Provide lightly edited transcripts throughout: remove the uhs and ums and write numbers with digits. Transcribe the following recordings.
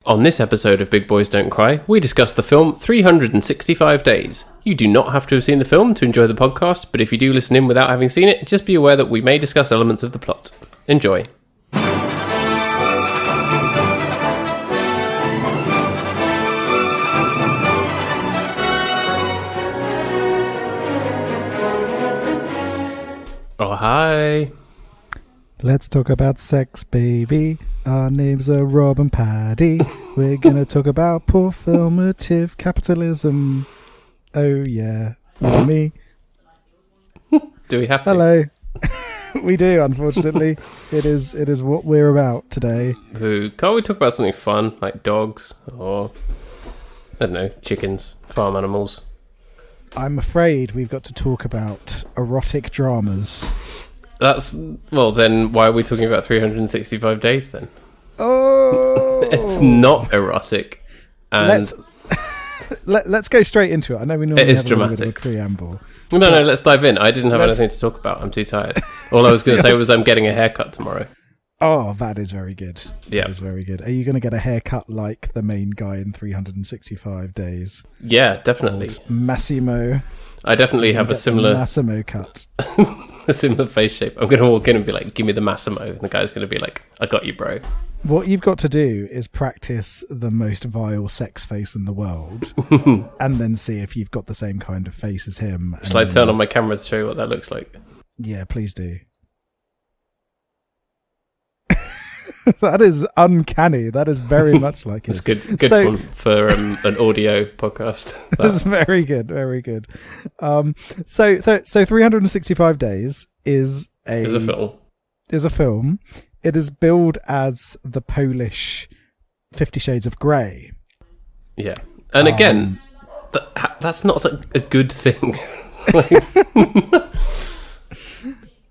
On this episode of Big Boys Don't Cry, we discuss the film 365 Days. You do not have to have seen the film to enjoy the podcast, but if you do listen in without having seen it, just be aware that we may discuss elements of the plot. Enjoy. Oh, hi. Let's talk about sex, baby. Our names are Rob and Paddy. We're gonna talk about performative capitalism. Oh yeah, not me. Do we have to? Hello. We do, unfortunately. It is what we're about today. Can't we talk about something fun, like dogs, or, I don't know, chickens, farm animals? I'm afraid we've got to talk about erotic dramas. Well, then why are we talking about 365 Days then? Oh! It's not erotic. And let's go straight into it. I know we normally have a little bit of a preamble. No, let's dive in. I didn't have anything to talk about. I'm too tired. All I was going to say was I'm getting a haircut tomorrow. Oh, that is very good. Yeah. That is very good. Are you going to get a haircut like the main guy in 365 Days? Yeah, definitely. Massimo. I definitely have a similar... Massimo cut. A similar face shape. I'm going to walk in and be like, give me the Massimo. And the guy's going to be like, I got you, bro. What you've got to do is practice the most vile sex face in the world and then see if you've got the same kind of face as him. Shall I turn on my camera to show you what that looks like? Yeah, please do. That is uncanny. That is very much like it. It's good fun for an audio podcast. That's very good, very good. So 365 Days is a film. It is billed as the Polish 50 Shades of Grey. Yeah. And again, that's not a good thing.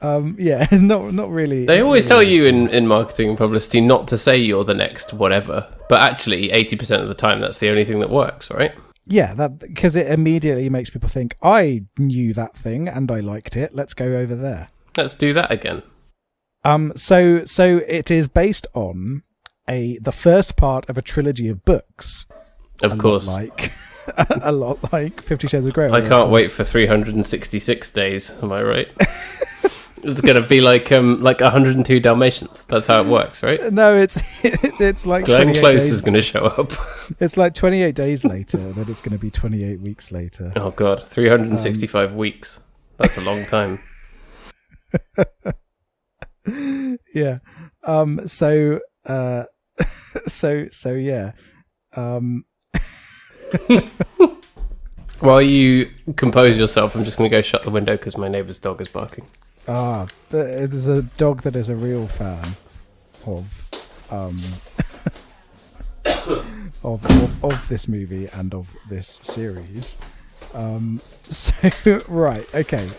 Yeah, not really. They always tell you in marketing and publicity not to say you're the next whatever. But actually, 80% of the time, that's the only thing that works, right? Yeah, because it immediately makes people think, I knew that thing and I liked it. Let's go over there. Let's do that again. So it is based on the first part of a trilogy of books. Of course. A lot like 50 Shades of Grey. I can't wait for 366 days, am I right? It's going to be like 102 Dalmatians. That's how it works, right? No, it's like Glenn Close is going to show up. It's like 28 days later, then it's going to be 28 weeks later. Oh, God. 365 weeks. That's a long time. Yeah. So yeah. While you compose yourself, I'm just going to go shut the window because my neighbour's dog is barking. But there's a dog that is a real fan of of this movie and of this series. So right, okay.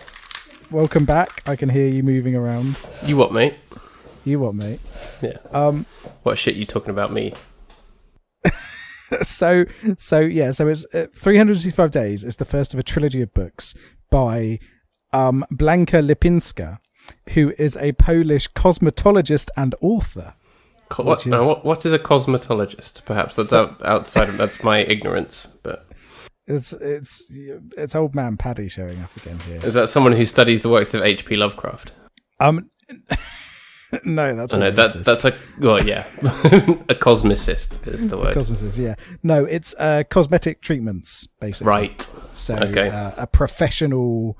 Welcome back. I can hear you moving around. You what, mate? You what, mate? Yeah. What shit you talking about me? So it's 365 Days is the first of a trilogy of books by Blanka Lipinska, who is a Polish cosmetologist and author. What is a cosmetologist? Perhaps that's outside of that's my ignorance, but it's old man Paddy showing up again here. Is that someone who studies the works of H.P. Lovecraft? No, that's that's a yeah, a cosmicist is the word. Cosmicist, yeah. No, it's cosmetic treatments basically. Right. So okay. A professional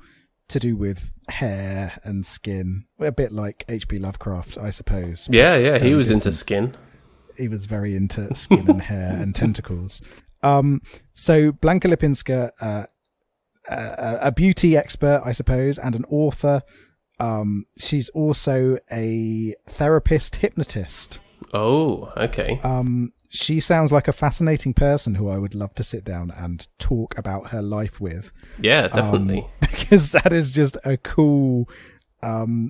to do with hair and skin, a bit like H.P. Lovecraft, I suppose. Yeah, he was into skin. He was very into skin and hair and tentacles. So Blanka Lipinska, a beauty expert, I suppose, and an author. She's also a therapist hypnotist. Oh, okay. She sounds like a fascinating person who I would love to sit down and talk about her life with. Yeah, definitely. Because that is just a cool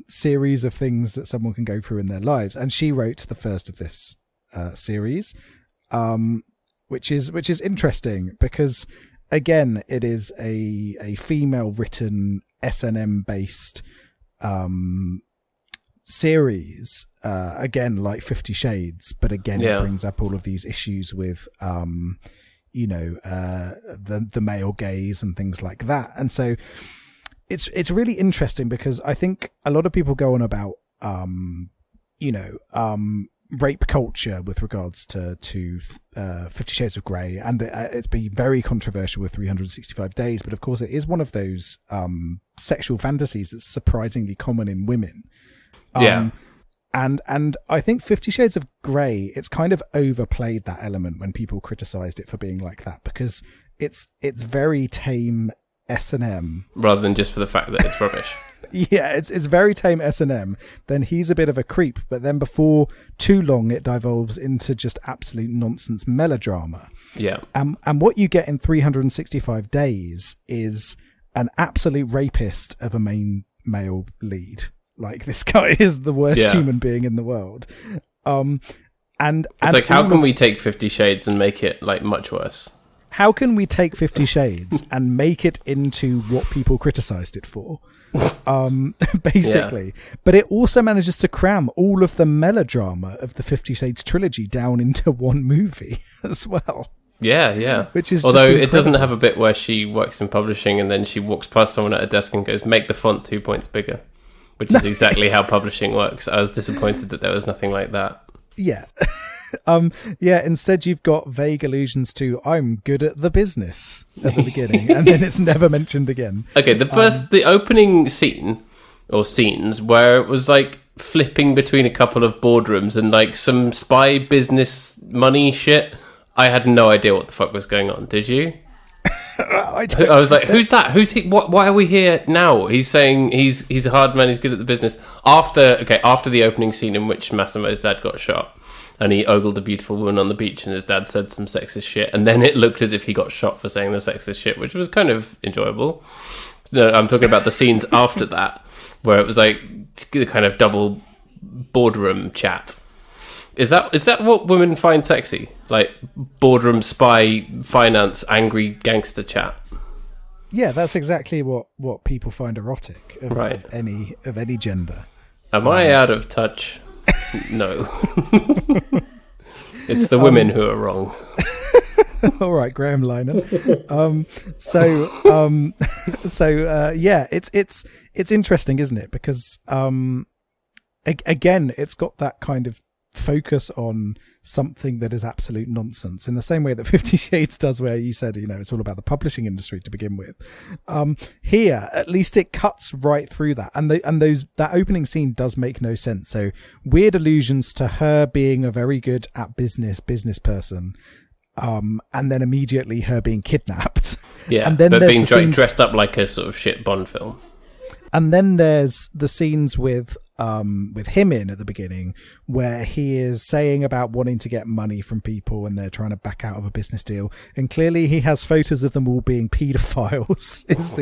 series of things that someone can go through in their lives. And she wrote the first of this series, which is interesting because, again, it is a female written S&M based series, again, like 50 Shades, but again, it brings up all of these issues with, the male gaze and things like that. And so it's really interesting because I think a lot of people go on about, rape culture with regards to 50 Shades of Grey, and it's been very controversial with 365 Days, but of course it is one of those sexual fantasies that's surprisingly common in women. And I think 50 Shades of Grey, it's kind of overplayed that element when people criticised it for being like that, because it's very tame S&M. Rather than just for the fact that it's rubbish. Yeah, it's very tame S&M. Then he's a bit of a creep, but then before too long, it devolves into just absolute nonsense melodrama. Yeah. And what you get in 365 Days is an absolute rapist of a main male lead. Like, this guy is the worst human being in the world. It's like, how can we take 50 Shades and make it, like, much worse? How can we take 50 Shades and make it into what people criticised it for? Basically. But it also manages to cram all of the melodrama of the 50 Shades trilogy down into one movie as well. Yeah. Which is although just it doesn't have a bit where she works in publishing and then she walks past someone at a desk and goes, make the font 2 points bigger, which is exactly how publishing works. I was disappointed that there was nothing like that. Yeah. Instead you've got vague allusions to I'm good at the business at the beginning, and then it's never mentioned again. Okay, the opening scene or scenes where it was like flipping between a couple of boardrooms and like some spy business money shit. I had no idea what the fuck was going on. Did you? I was like, who's that? Who's he? Why are we here now? He's saying he's a hard man. He's good at the business. After the opening scene in which Massimo's dad got shot, and he ogled a beautiful woman on the beach, and his dad said some sexist shit, and then it looked as if he got shot for saying the sexist shit, which was kind of enjoyable. No, I'm talking about the scenes after that, where it was like the kind of double boardroom chat. Is that what women find sexy? Like boardroom spy, finance, angry gangster chat? Yeah, that's exactly what people find erotic of any gender. Am I out of touch? No. It's the women who are wrong. All right, Graham Liner. It's interesting, isn't it? Because again, it's got that kind of focus on something that is absolute nonsense, in the same way that 50 Shades does, where you said, it's all about the publishing industry to begin with. Here, at least it cuts right through that, and that opening scene does make no sense. So weird allusions to her being a very good at business person, and then immediately her being kidnapped. Yeah, and then but being dressed up like a sort of shit Bond film. And then there's the scenes with him at the beginning, where he is saying about wanting to get money from people and they're trying to back out of a business deal. And clearly he has photos of them all being paedophiles is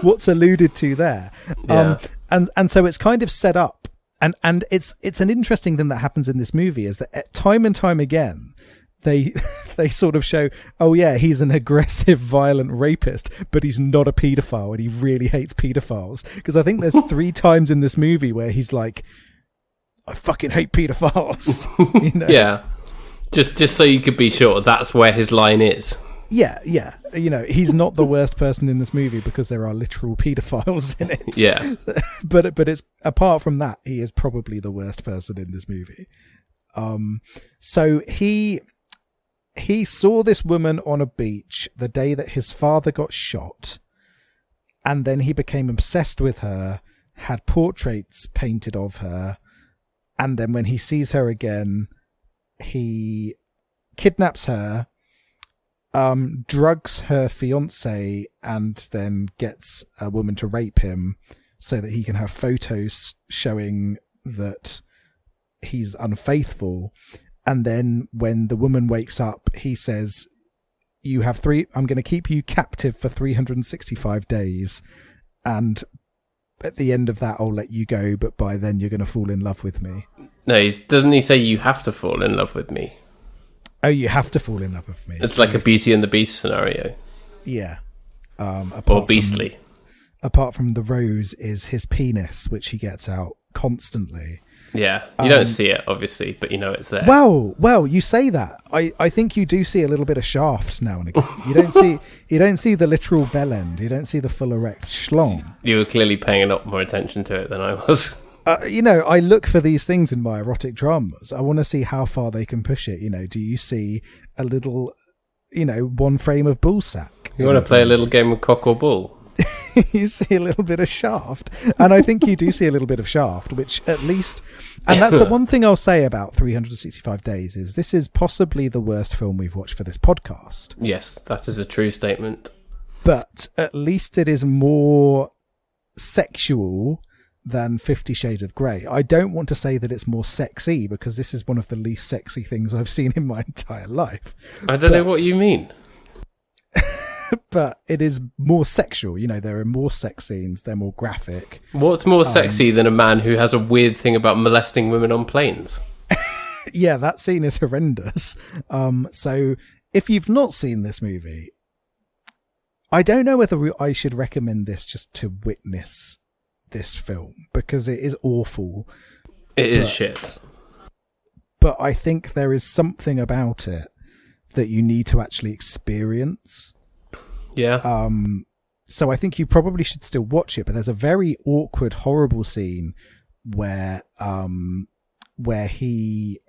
what's alluded to there. Yeah. And so it's kind of set up. And it's an interesting thing that happens in this movie is that time and time again, they sort of show, oh yeah, he's an aggressive, violent rapist, but he's not a paedophile, and he really hates paedophiles. Because I think there's 3 times in this movie where he's like, I fucking hate paedophiles. Yeah. Just so you could be sure, that's where his line is. Yeah. He's not the worst person in this movie because there are literal paedophiles in it. Yeah. But it's apart from that, he is probably the worst person in this movie. So he saw this woman on a beach the day that his father got shot, and then he became obsessed with her, had portraits painted of her, and then when he sees her again, he kidnaps her, drugs her fiancé, and then gets a woman to rape him so that he can have photos showing that he's unfaithful. And then when the woman wakes up, he says, I'm going to keep you captive for 365 days. And at the end of that, I'll let you go. But by then you're going to fall in love with me. No, doesn't he say you have to fall in love with me? Oh, you have to fall in love with me. It's like a Beauty and the Beast scenario. Yeah. Or Beastly. Apart from the rose is his penis, which he gets out constantly. Yeah, you don't see it, obviously, but you know it's there. Well, you say that. I think you do see a little bit of shaft now and again. You don't see the literal bell end. You don't see the full erect schlong. You were clearly paying a lot more attention to it than I was. I look for these things in my erotic dramas. I want to see how far they can push it. Do you see a little, one frame of bull sack? You want to play a little game of cock or bull? You see a little bit of shaft, and I think you do see a little bit of shaft, which at least, and that's the one thing I'll say about 365 Days is this is possibly the worst film we've watched for this podcast. Yes, that is a true statement. But at least it is more sexual than 50 Shades of Grey. I don't want to say that it's more sexy, because this is one of the least sexy things I've seen in my entire life. I don't know what you mean. But it is more sexual. There are more sex scenes. They're more graphic. What's more sexy than a man who has a weird thing about molesting women on planes? Yeah, that scene is horrendous. So if you've not seen this movie, I don't know whether I should recommend this just to witness this film, because it is awful. It is shit. But I think there is something about it that you need to actually experience. Yeah. So I think you probably should still watch it, but there's a very awkward, horrible scene where he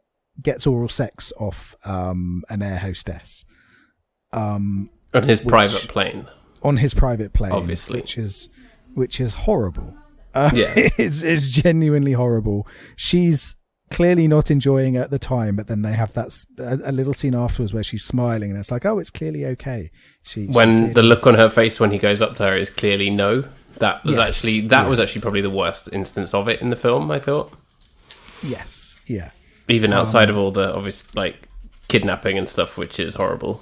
gets oral sex off an air hostess. On his private plane. On his private plane, obviously, which is horrible. Yeah, it's genuinely horrible. She's clearly not enjoying it at the time, but then they have a little scene afterwards where she's smiling, and it's like, oh, it's clearly okay. The look on her face when he goes up to her is clearly no. That was actually probably the worst instance of it in the film, I thought. Yes, yeah. Even outside of all the obvious kidnapping and stuff, which is horrible.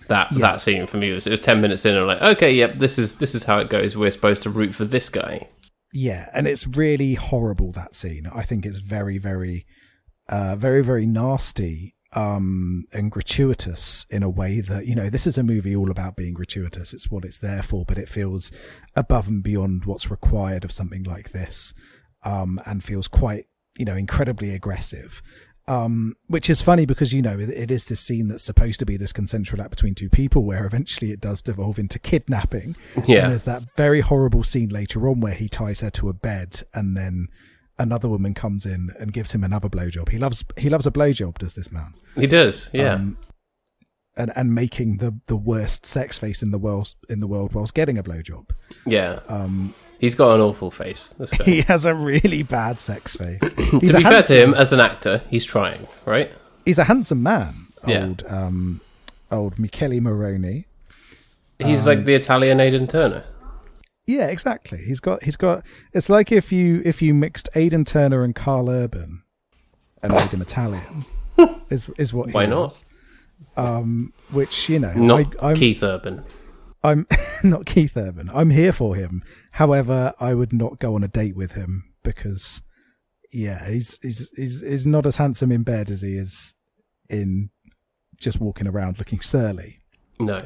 That scene for me was 10 minutes in, and I'm like, okay, yep, this is how it goes. We're supposed to root for this guy. Yeah, and it's really horrible, that scene. I think it's very, very, very, very nasty and gratuitous in a way that, this is a movie all about being gratuitous. It's what it's there for, but it feels above and beyond what's required of something like this, and feels quite, incredibly aggressive. Which is funny because, it is this scene that's supposed to be this consensual act between two people, where eventually it does devolve into kidnapping. Yeah. And there's that very horrible scene later on where he ties her to a bed, and then another woman comes in and gives him another blowjob. He loves a blowjob, does this man? He does, yeah. And making the worst sex face in the world whilst getting a blowjob. Yeah. He's got an awful face, this guy. He has a really bad sex face. To be fair to him, as an actor, he's trying, right? He's a handsome man. Yeah. Old Michele Moroni. He's like the Italian Aidan Turner. Yeah, exactly. He's got. It's like if you mixed Aidan Turner and Carl Urban and made him Italian. is what he Why is. not? Which not Keith Urban. I'm not Keith Urban. I'm here for him. However, I would not go on a date with him because, he's not as handsome in bed as he is in just walking around looking surly. No.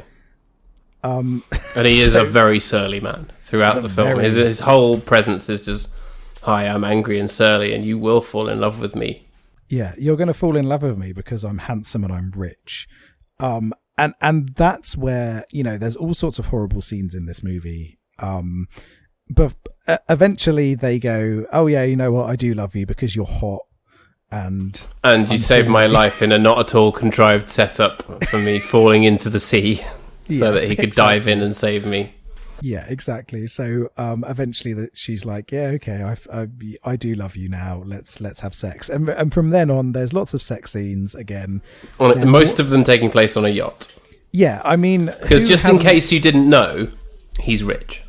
And he is a very surly man throughout the film. His whole presence is just, hi, I'm angry and surly, and you will fall in love with me. Yeah, you're going to fall in love with me because I'm handsome and I'm rich. And that's where, there's all sorts of horrible scenes in this movie. But eventually they go, oh yeah, you know what? I do love you because you're hot. And you saved my life in a not at all contrived setup for me falling into the sea so that he could dive in and save me. Yeah, exactly. So eventually she's like, yeah, okay, I do love you now. Let's have sex. And from then on, there's lots of sex scenes again. Most of them taking place on a yacht. Yeah, I mean... Because just in case you didn't know, he's rich.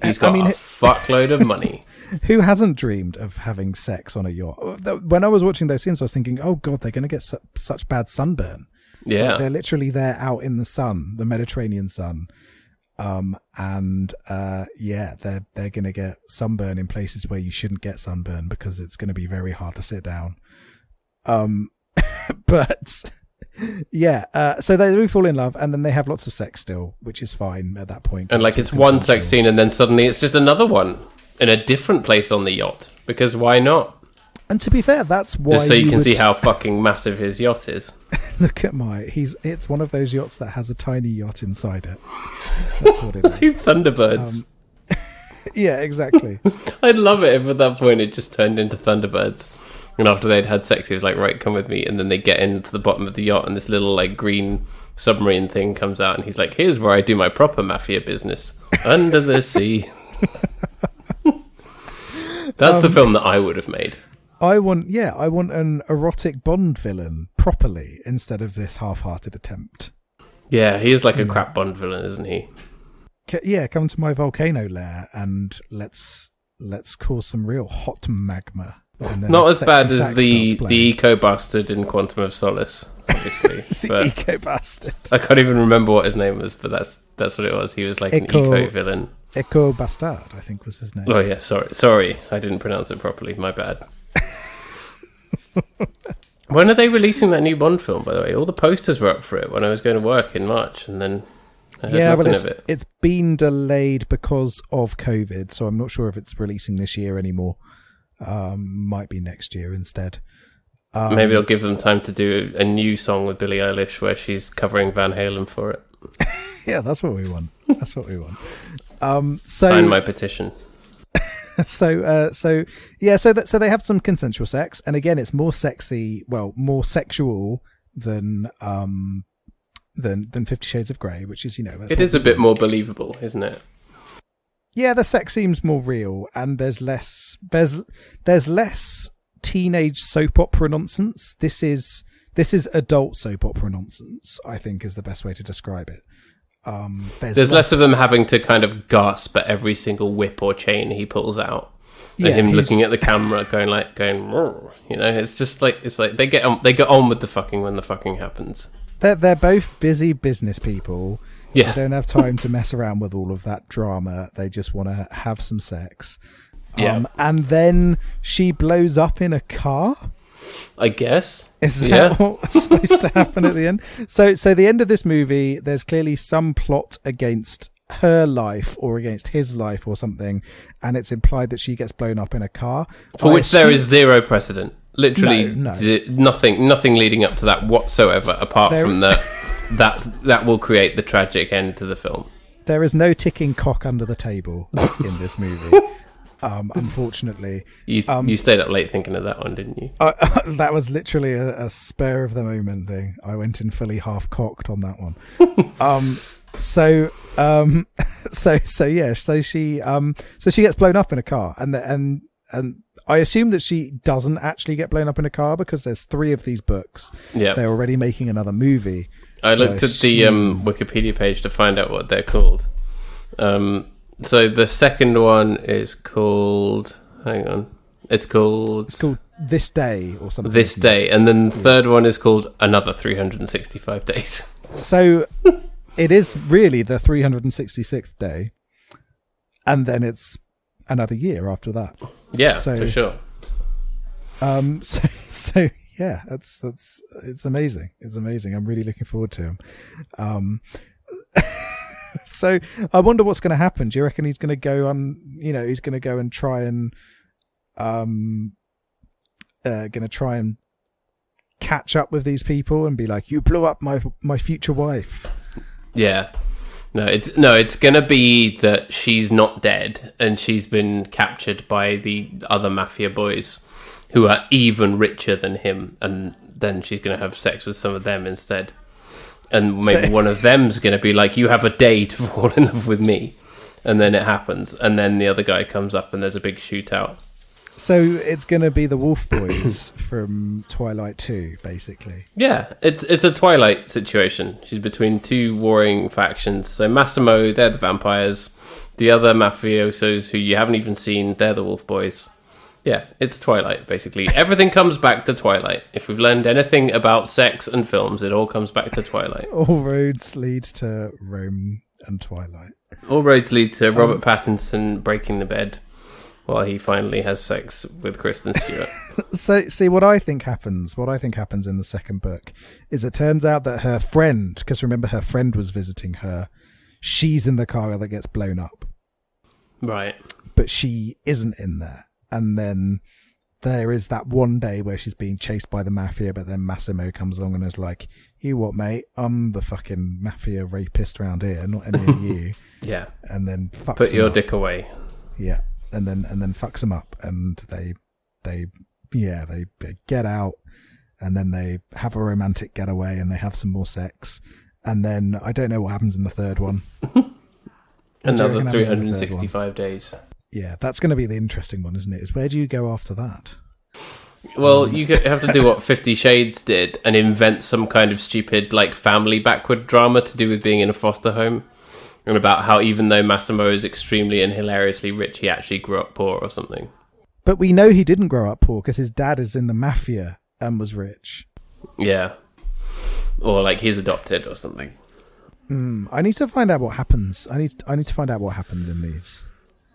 He's got a fuckload of money. Who hasn't dreamed of having sex on a yacht? When I was watching those scenes, I was thinking, oh God, they're going to get such bad sunburn. Yeah. Like, they're literally there out in the sun, the Mediterranean sun. They're going to get sunburn in places where you shouldn't get sunburn because it's going to be very hard to sit down. But yeah, so they do fall in love, and then they have lots of sex still, which is fine at that point. And it's one sex scene, and then suddenly it's just another one in a different place on the yacht, because why not? And to be fair, that's why. Just so you can see how fucking massive his yacht is. Look at it's one of those yachts that has a tiny yacht inside it. That's what it is. Thunderbirds. Yeah, exactly. I'd love it if at that point it just turned into Thunderbirds. And after they'd had sex, he was like, right, come with me. And then they get into the bottom of the yacht and this little like green submarine thing comes out and he's like, here's where I do my proper mafia business. Under the sea. That's the film that I would have made. I want an erotic Bond villain properly instead of this half-hearted attempt. Yeah, he is like a crap Bond villain, isn't he? Yeah, come to my volcano lair and let's cause some real hot magma. Not as bad as the eco bastard in Quantum of Solace, obviously. The eco bastard. I can't even remember what his name was, but that's what it was. He was like an eco villain. Eco Bastard, I think was his name. Oh yeah, sorry, I didn't pronounce it properly. My bad. When are they releasing that new Bond film? By the way, all the posters were up for it when I was going to work in March, and then I heard nothing of it. It's been delayed because of COVID, so I'm not sure if it's releasing this year anymore. Might be next year instead. Maybe I'll give them time to do a new song with Billie Eilish where she's covering Van Halen for it. Yeah, that's what we want. Sign my petition. So they have some consensual sex, and again, it's more more sexual than 50 Shades of Grey, which is, it is a bit more believable, isn't it? Yeah, the sex seems more real, and there's less teenage soap opera nonsense. This is adult soap opera nonsense, I think, is the best way to describe it. There's less of them having to kind of gasp at every single whip or chain he pulls out, and him looking at the camera, going, it's just like they get on with the fucking when the fucking happens. They're both busy business people. Yeah, they don't have time to mess around with all of that drama. They just want to have some sex. Yeah, and then she blows up in a car. I guess. Is that what's supposed to happen at the end? So the end of this movie, there's clearly some plot against her life or against his life or something, and it's implied that she gets blown up in a car. For which there is zero precedent. Literally nothing leading up to that whatsoever, apart from that will create the tragic end to the film. There is no ticking cock under the table in this movie. Unfortunately, you stayed up late thinking of that one, didn't you? That was literally a spur of the moment thing. I went in fully half cocked on that one. So she gets blown up in a car, and I assume that she doesn't actually get blown up in a car because there's 3 of these books. Yeah, they're already making another movie. I looked at the Wikipedia page to find out what they're called. So the second one is called... Hang on. It's called This Day or something. This Day. And then the third one is called Another 365 Days. So it is really the 366th day. And then it's another year after that. Yeah, for sure. So yeah, it's amazing. It's amazing. I'm really looking forward to him. So I wonder what's going to happen. Do you reckon he's going to go on? He's going to go and try and catch up with these people and be like, "You blew up my future wife." Yeah. No, it's going to be that she's not dead and she's been captured by the other mafia boys who are even richer than him, and then she's going to have sex with some of them instead. And maybe one of them's going to be like, you have a day to fall in love with me. And then it happens. And then the other guy comes up and there's a big shootout. So it's going to be the Wolf Boys from Twilight 2, basically. Yeah, it's a Twilight situation. She's between 2 warring factions. So Massimo, they're the vampires. The other mafiosos who you haven't even seen, they're the Wolf Boys. Yeah, it's Twilight, basically. Everything comes back to Twilight. If we've learned anything about sex and films, it all comes back to Twilight. All roads lead to Rome and Twilight. All roads lead to Robert Pattinson breaking the bed while he finally has sex with Kristen Stewart. So, see, what I think happens in the second book is it turns out that her friend, because remember her friend was visiting her, she's in the car that gets blown up. Right. But she isn't in there. And then there is that one day where she's being chased by the mafia, but then Massimo comes along and is like, "You what, mate? I'm the fucking mafia rapist around here, not any of you." Yeah. And then fucks Put him your up. dick away. Yeah. And then fucks him up, and they get out, and then they have a romantic getaway, and they have some more sex, and then I don't know what happens in the third one. Another 365 days. Yeah, that's going to be the interesting one, isn't it? Is where do you go after that? Well, you have to do what 50 Shades did and invent some kind of stupid, like, family backward drama to do with being in a foster home. And about how even though Massimo is extremely and hilariously rich, he actually grew up poor or something. But we know he didn't grow up poor because his dad is in the mafia and was rich. Yeah. Or, like, he's adopted or something. I need to find out what happens. I need to find out what happens in these.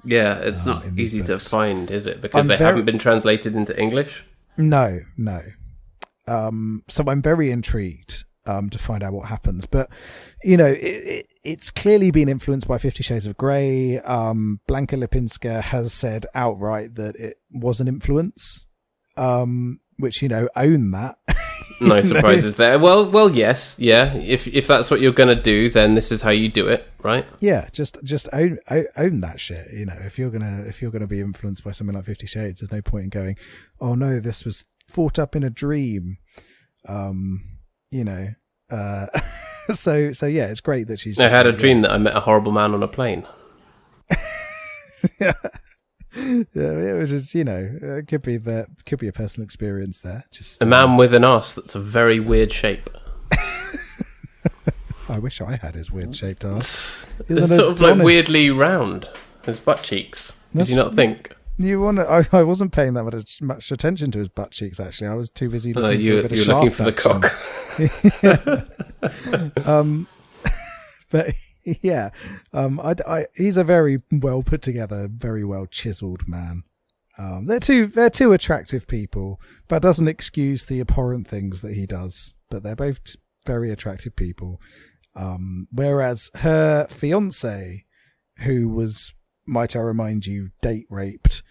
Yeah, it's not easy to find, is it? Because they haven't been translated into English? No. So I'm very intrigued to find out what happens. But, you know, it's clearly been influenced by 50 Shades of Grey. Blanka Lipinska has said outright that it was an influence, which, you know, own that. No surprises there. Well, yes, yeah. If that's what you're gonna do, then this is how you do it, right? Yeah, just own that shit. You know, if you're gonna be influenced by something like 50 Shades, there's no point in going, "Oh no, this was thought up in a dream." You know. So yeah, it's great that she's. I had a dream that I met a horrible man on a plane. Yeah. Yeah, it was just, you know, it could be a personal experience there. Just a man with an arse that's a very weird shape. I wish I had his weird shaped arse. It's sort of like weirdly round. His butt cheeks. Did you not think? I wasn't paying that much attention to his butt cheeks. Actually, I was too busy looking for a bit of shaft looking for the cock. But. Yeah, he's a very well put together, very well chiseled man. They're two attractive people, but doesn't excuse the abhorrent things that he does. But they're both very attractive people. Whereas her fiance, who was, might I remind you, date raped,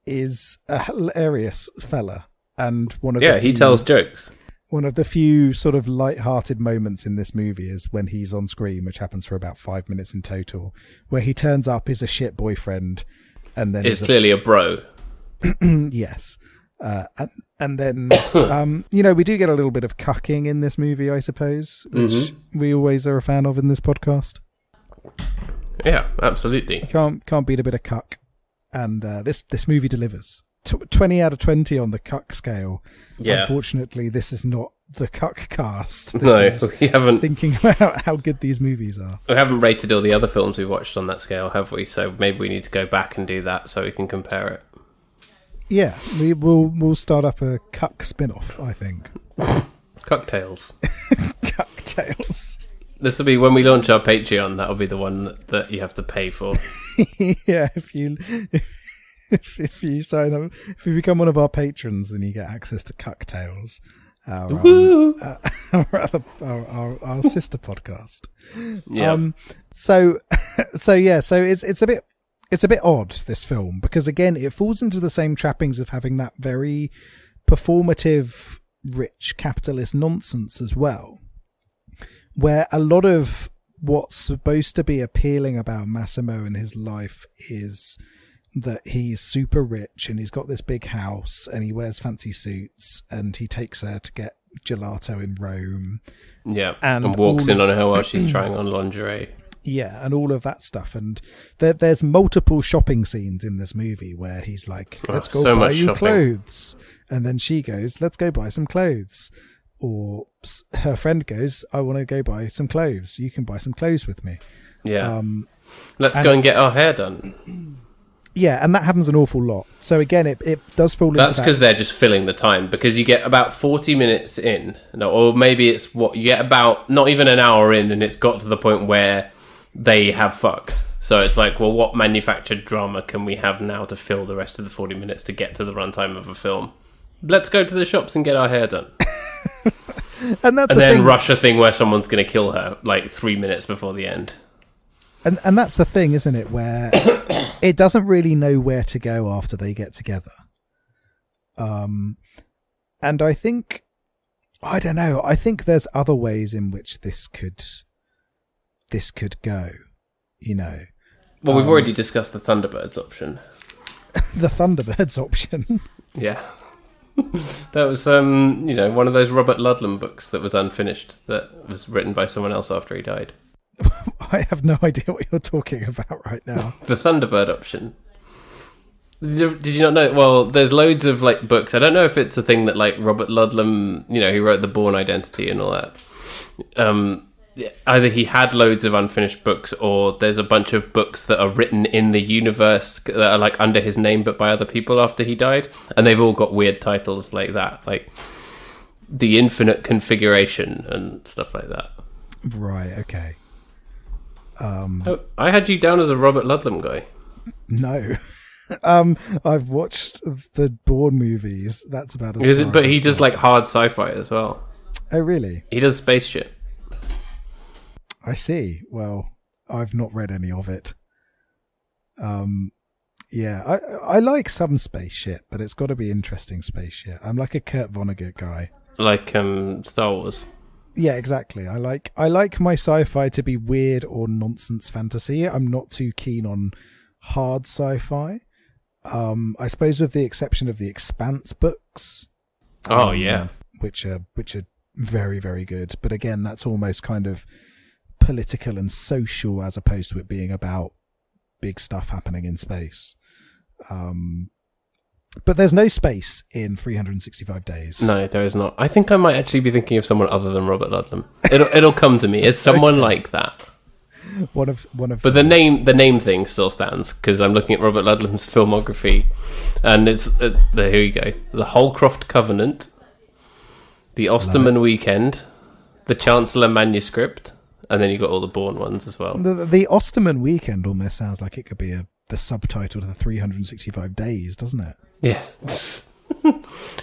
is a hilarious fella and one of he tells jokes. One of the few sort of light-hearted moments in this movie is when he's on screen, which happens for about 5 minutes in total, where he turns up, is a shit boyfriend, and then is clearly a bro. Yes. And then, you know, we do get a little bit of cucking in this movie, I suppose, which we always are a fan of in this podcast. Yeah, absolutely. Can't beat a bit of cuck. And this movie delivers. 20 out of 20 on the cuck scale. Yeah. Unfortunately, this is not the cuck cast. We haven't thinking about how good these movies are. We haven't rated all the other films we've watched on that scale, have we? So maybe we need to go back and do that so we can compare it. Yeah, we'll start up a cuck spin-off, I think. Cocktails. Cocktails. This will be when we launch our Patreon. That'll be the one that you have to pay for. Yeah, if you sign up, if you become one of our patrons, then you get access to Cocktails, our sister podcast. Yeah. So it's a bit odd, this film, because again it falls into the same trappings of having that very performative, rich capitalist nonsense as well, where a lot of what's supposed to be appealing about Massimo and his life is that he's super rich and he's got this big house and he wears fancy suits and he takes her to get gelato in Rome. Yeah, and walks in on her while she's trying on lingerie. Yeah, and all of that stuff. And there's multiple shopping scenes in this movie where he's like, let's go buy you clothes. And then she goes, let's go buy some clothes. Or her friend goes, I want to go buy some clothes. You can buy some clothes with me. Yeah. Let's go and get our hair done. Yeah, and that happens an awful lot. So again, it does fall into that. That's because they're just filling the time, because you get about 40 minutes in, or maybe it's what you get about not even an hour in, and it's got to the point where they have fucked. So it's like, well, what manufactured drama can we have now to fill the rest of the 40 minutes to get to the runtime of a film? Let's go to the shops and get our hair done. and then thing. Rush a thing where someone's going to kill her like 3 minutes before the end. And that's the thing, isn't it, where it doesn't really know where to go after they get together. And I think, I don't know, I think there's other ways in which this could go, you know. Well, we've already discussed the Thunderbirds option. The Thunderbirds option. Yeah. That was, one of those Robert Ludlum books that was unfinished, that was written by someone else after he died. I have no idea what you're talking about right now. The Thunderbird option. Did you not know? Well, there's loads of like books. I don't know if it's a thing that like Robert Ludlum, he wrote The Bourne Identity and all that. Either he had loads of unfinished books, or there's a bunch of books that are written in the universe that are like under his name but by other people after he died, and they've all got weird titles like that, like The Infinite Configuration and stuff like that. Right. Okay. I had you down as a Robert Ludlum guy. No. I've watched the Bourne movies. That's about as far But as he I've does got. like hard sci-fi as well. Oh, really? He does space shit. I see. Well, I've not read any of it. Yeah, I like some space shit, but it's got to be interesting space shit. I'm like a Kurt Vonnegut guy. Like Star Wars. Yeah, exactly. I like my sci-fi to be weird or nonsense fantasy. I'm not too keen on hard sci-fi. I suppose with the exception of the Expanse books. Oh yeah, which are very, very good. But again, that's almost kind of political and social as opposed to it being about big stuff happening in space. But there's no space in 365 days. No, there is not. I think I might actually be thinking of someone other than Robert Ludlum. It'll come to me. It's someone like that. One of. But the name thing still stands, because I'm looking at Robert Ludlum's filmography, and it's here you go: the Holcroft Covenant, the Osterman Weekend, the Chancellor Manuscript, and then you got all the Bourne ones as well. The Osterman Weekend almost sounds like it could be the subtitle to the 365 days, doesn't it? Yeah.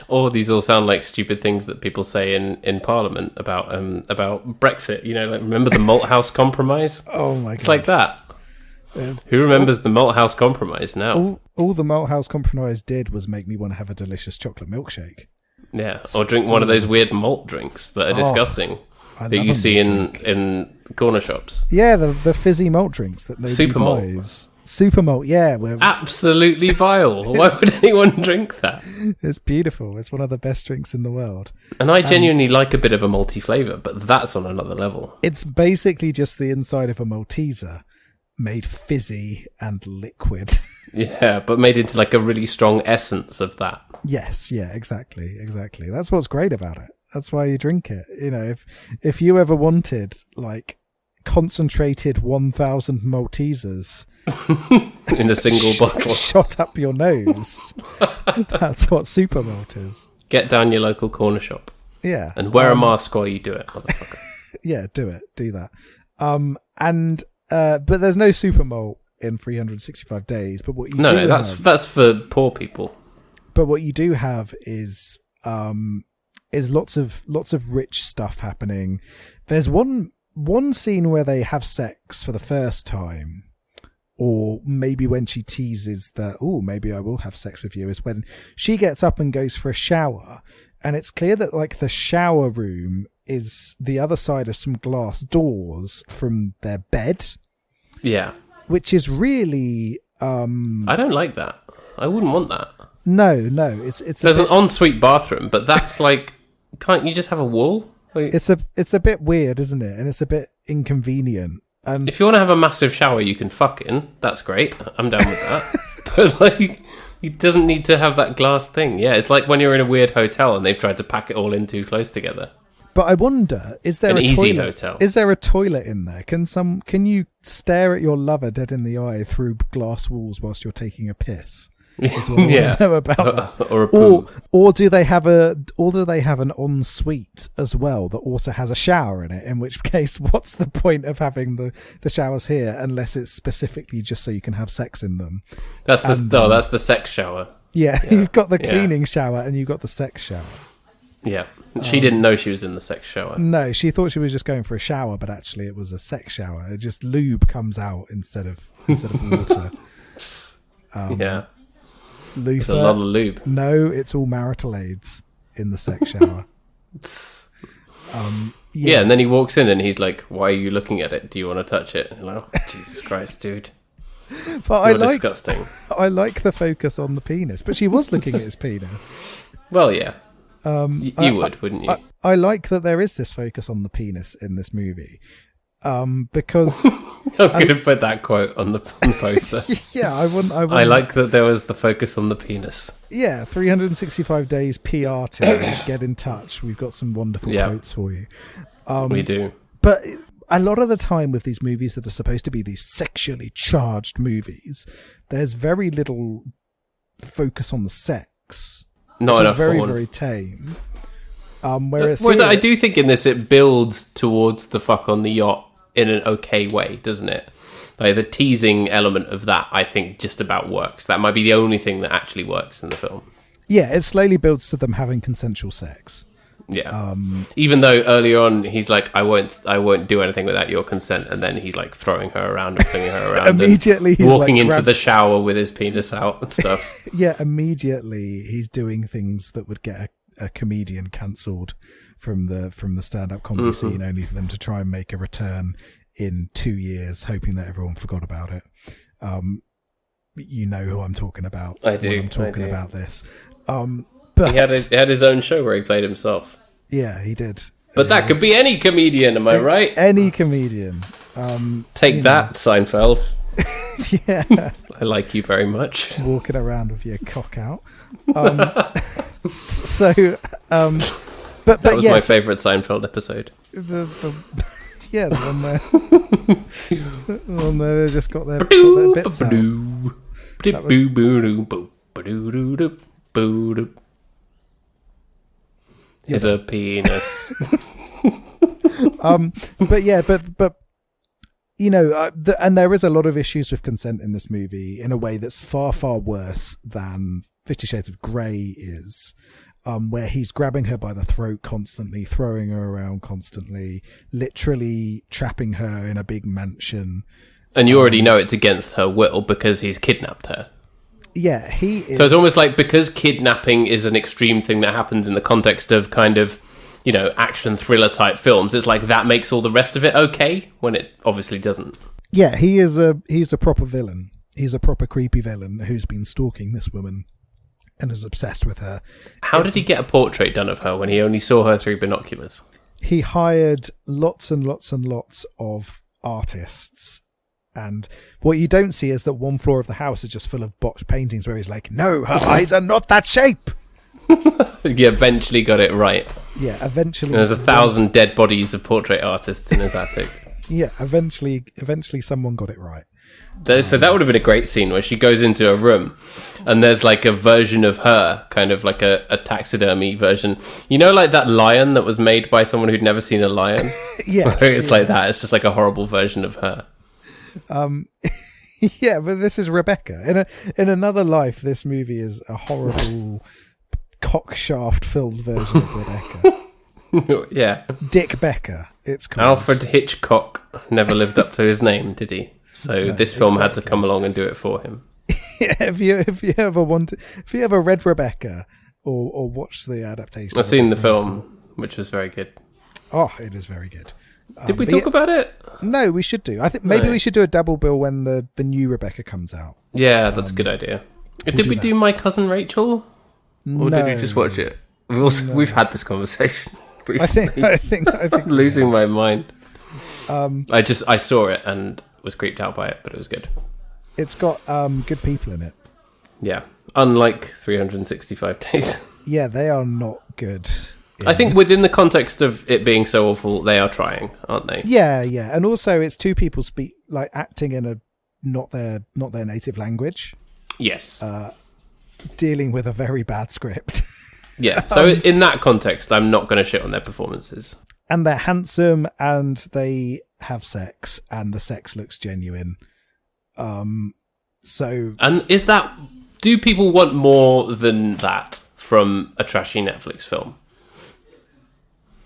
Or these all sound like stupid things that people say in Parliament about Brexit. Like remember the Malthouse Compromise? Oh my god! It's like that. Who remembers the Malthouse Compromise now? All the Malthouse Compromise did was make me want to have a delicious chocolate milkshake. Yeah, or drink one of those weird malt drinks that are disgusting that you see in corner shops. Yeah, the fizzy malt drinks that nobody Super malt. buys. Super malt, yeah. Absolutely vile. Why would anyone drink that? It's beautiful. It's one of the best drinks in the world. And I genuinely like a bit of a malty flavour, but that's on another level. It's basically just the inside of a Malteser made fizzy and liquid. Yeah, but made into like a really strong essence of that. Yes, yeah, exactly. That's what's great about it. That's why you drink it. If you ever wanted like concentrated 1,000 Maltesers in a single bottle shot up your nose, that's what Super Malt is. Get down your local corner shop. Yeah. And wear a mask while you do it, motherfucker. Yeah, do that. But there's no Super Malt in 365 days. But what you that's for poor people. But what you do have is lots of rich stuff happening. There's one scene where they have sex for the first time, or maybe when she teases that, maybe I will have sex with you, is when she gets up and goes for a shower, and it's clear that like the shower room is the other side of some glass doors from their bed. Yeah. Which is really I don't like that. I wouldn't want that. No, it's there's an ensuite bathroom, but that's like, can't you just have a wall? Like, it's a bit weird, isn't it? And it's a bit inconvenient. And if you want to have a massive shower you can fuck in, that's great. I'm down with that. But like, it doesn't need to have that glass thing. Yeah, it's like when you're in a weird hotel and they've tried to pack it all in too close together. But I wonder, is there an a easy toilet? Hotel? Is there a toilet in there? Can you stare at your lover dead in the eye through glass walls whilst you're taking a piss? Is what I want to know about that. Or a poo. Or do they have an ensuite as well that also has a shower in it? In which case, what's the point of having the showers here unless it's specifically just so you can have sex in them? That's the sex shower. Yeah, you've got the cleaning shower and you've got the sex shower. Yeah. She didn't know she was in the sex shower. No, she thought she was just going for a shower, but actually it was a sex shower. It just lube comes out instead of water. Yeah. Luther. There's a lot of lube. No, it's all marital aids in the sex shower. Yeah, and then he walks in and he's like, "Why are you looking at it? Do you want to touch it?" And like, oh, Jesus Christ, dude. But You're disgusting. I like the focus on the penis, but she was looking at his penis. Well, yeah. You would, wouldn't you? I like that there is this focus on the penis in this movie. Because I'm going to put that quote on the poster. Yeah, I want. I like that there was the focus on the penis. Yeah, 365 days PR team. Get in touch. We've got some wonderful quotes for you. We do. But a lot of the time with these movies that are supposed to be these sexually charged movies, there's very little focus on the sex. Not enough. Very, porn. very tame. Whereas I do think in this it builds towards the fuck on the yacht in an okay way, doesn't it? Like the teasing element of that, I think, just about works. That might be the only thing that actually works in the film. Yeah, it slowly builds to them having consensual sex. Yeah. Even though earlier on he's like, I won't do anything without your consent, and then he's like throwing her around and flinging her around. Immediately he's walking into the shower with his penis out and stuff. Yeah, immediately he's doing things that would get a comedian cancelled from the stand-up comedy scene, only for them to try and make a return in 2 years, hoping that everyone forgot about it. You know who I'm talking about. I do. When I'm talking about this. But he had his own show where he played himself. Yeah, he did. But that could be any comedian, am I right? Any comedian. Take that, Seinfeld. Yeah. I like you very much. Walking around with your cock out. But that was yes, my favourite Seinfeld episode. The one where they just got their bits out. Is a penis. But you know, and there is a lot of issues with consent in this movie in a way that's far, far worse than 50 Shades of Grey is. Where he's grabbing her by the throat constantly, throwing her around constantly, literally trapping her in a big mansion. And you already know it's against her will because he's kidnapped her. Yeah, he is. So it's almost like, because kidnapping is an extreme thing that happens in the context of kind of, you know, action thriller type films, it's like that makes all the rest of it okay, when it obviously doesn't. Yeah, he's a proper villain. He's a proper creepy villain who's been stalking this woman and is obsessed with her. How did he get a portrait done of her when he only saw her through binoculars? He hired lots and lots and lots of artists. And what you don't see is that one floor of the house is just full of botched paintings where he's like, no, her eyes are not that shape. He eventually got it right. Yeah, eventually. There's 1,000 dead bodies of portrait artists in his attic. Yeah, eventually someone got it right. So that would have been a great scene where she goes into a room and there's like a version of her, kind of like a taxidermy version. You know, like that lion that was made by someone who'd never seen a lion? Yes. It's like that. It's just like a horrible version of her. Yeah, but this is Rebecca. In another life, this movie is a horrible cockshaft-filled version of Rebecca. Yeah. Dick Becker, it's called. Alfred Hitchcock never lived up to his name, did he? So no, this film had to come along and do it for him. Yeah, if you ever read Rebecca or watched the adaptation, I've seen the film, which was very good. Oh, it is very good. Did we talk about it? No, we should do. I think maybe we should do a double bill when the new Rebecca comes out. Yeah, that's a good idea. Did we do My Cousin Rachel? Or did we just watch it? We've had this conversation recently. I think I'm losing my mind. I saw it and was creeped out by it, but it was good. It's got good people in it. Yeah, unlike 365 Days. Yeah, they are not good. I think within the context of it being so awful, they are trying, aren't they? Yeah, and also it's two people acting in a not their native language. Yes. Dealing with a very bad script. Yeah. So in that context, I'm not going to shit on their performances. And they're handsome, and they have sex, and the sex looks genuine. And is that? Do people want more than that from a trashy Netflix film?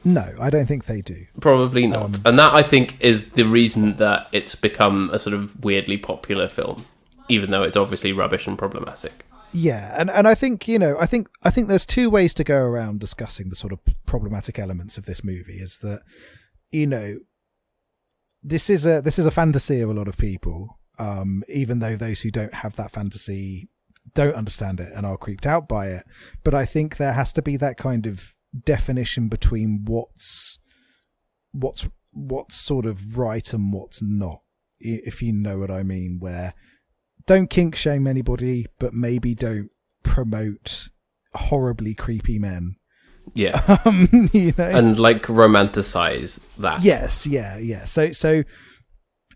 No, I don't think they do. Probably not. And that, I think, is the reason that it's become a sort of weirdly popular film, even though it's obviously rubbish and problematic. Yeah, and I think, I think there's two ways to go around discussing the sort of problematic elements of this movie. Is that, this is a fantasy of a lot of people, even though those who don't have that fantasy don't understand it and are creeped out by it. But I think there has to be that kind of definition between what's sort of right and what's not, if you know what I mean, where don't kink shame anybody, but maybe don't promote horribly creepy men. Yeah. And like romanticize that. Yes. Yeah. So,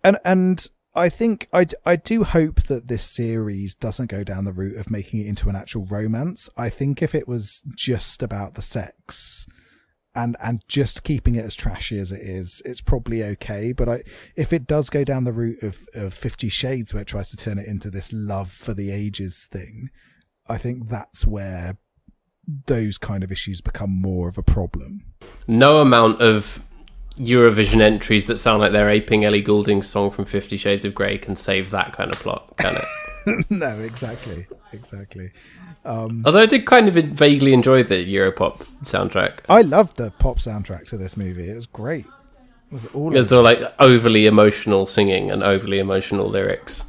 and I think I do hope that this series doesn't go down the route of making it into an actual romance. I think if it was just about the sex and just keeping it as trashy as it is, it's probably okay. But if it does go down the route of 50 Shades, where it tries to turn it into this love for the ages thing, I think that's where those kind of issues become more of a problem. No amount of Eurovision entries that sound like they're aping Ellie Goulding's song from 50 Shades of Grey can save that kind of plot, can it? No, exactly. Although I did kind of vaguely enjoy the Europop soundtrack. I loved the pop soundtrack to this movie. It was great. It was all like overly emotional singing and overly emotional lyrics.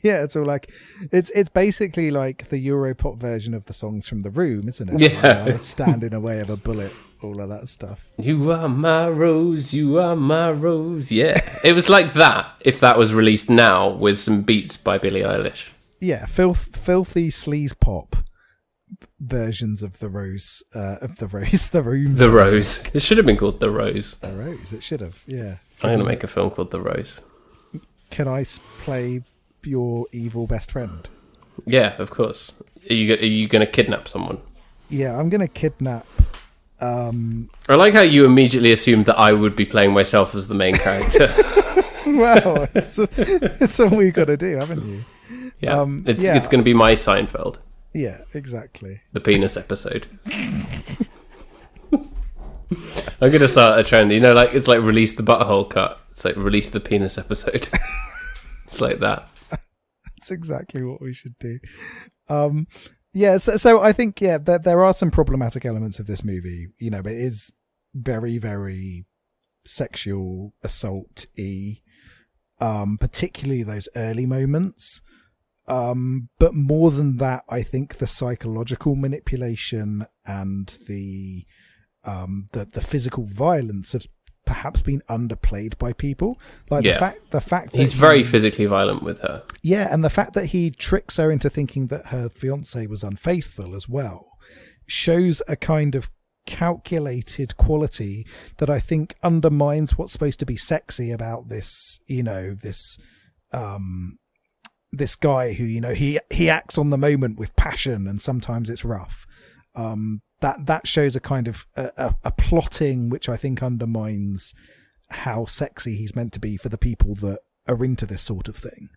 Yeah, it's all like it's basically like the Europop version of the songs from The Room, isn't it? Yeah, Stand in a Way of a Bullet, all of that stuff. You are my rose, you are my rose. Yeah, it was like that if that was released now with some beats by Billie Eilish. Yeah, filthy sleaze pop versions of the Rose, The Room. The Rose. It should have been called The Rose. The Rose. It should have. Yeah. I'm gonna make a film called The Rose. Can I play your evil best friend? Yeah, of course. Are you going to kidnap someone? Yeah, I'm going to kidnap. I like how you immediately assumed that I would be playing myself as the main character. Well, it's all we've got to do, haven't you? Yeah, it's going to be my Seinfeld. Yeah, exactly. The penis episode. I'm going to start a trend. Like it's like release the butthole cut. It's like release the penis episode. It's like that. That's exactly what we should do. So I think, there are some problematic elements of this movie, but it is very, very sexual assault-y, particularly those early moments. But more than that, I think the psychological manipulation and the physical violence have perhaps been underplayed by people. Like the fact that he's very physically violent with her. Yeah, and the fact that he tricks her into thinking that her fiance was unfaithful as well shows a kind of calculated quality that I think undermines what's supposed to be sexy about this, this guy who, he acts on the moment with passion and sometimes it's rough. That shows a kind of a plotting which I think undermines how sexy he's meant to be for the people that are into this sort of thing.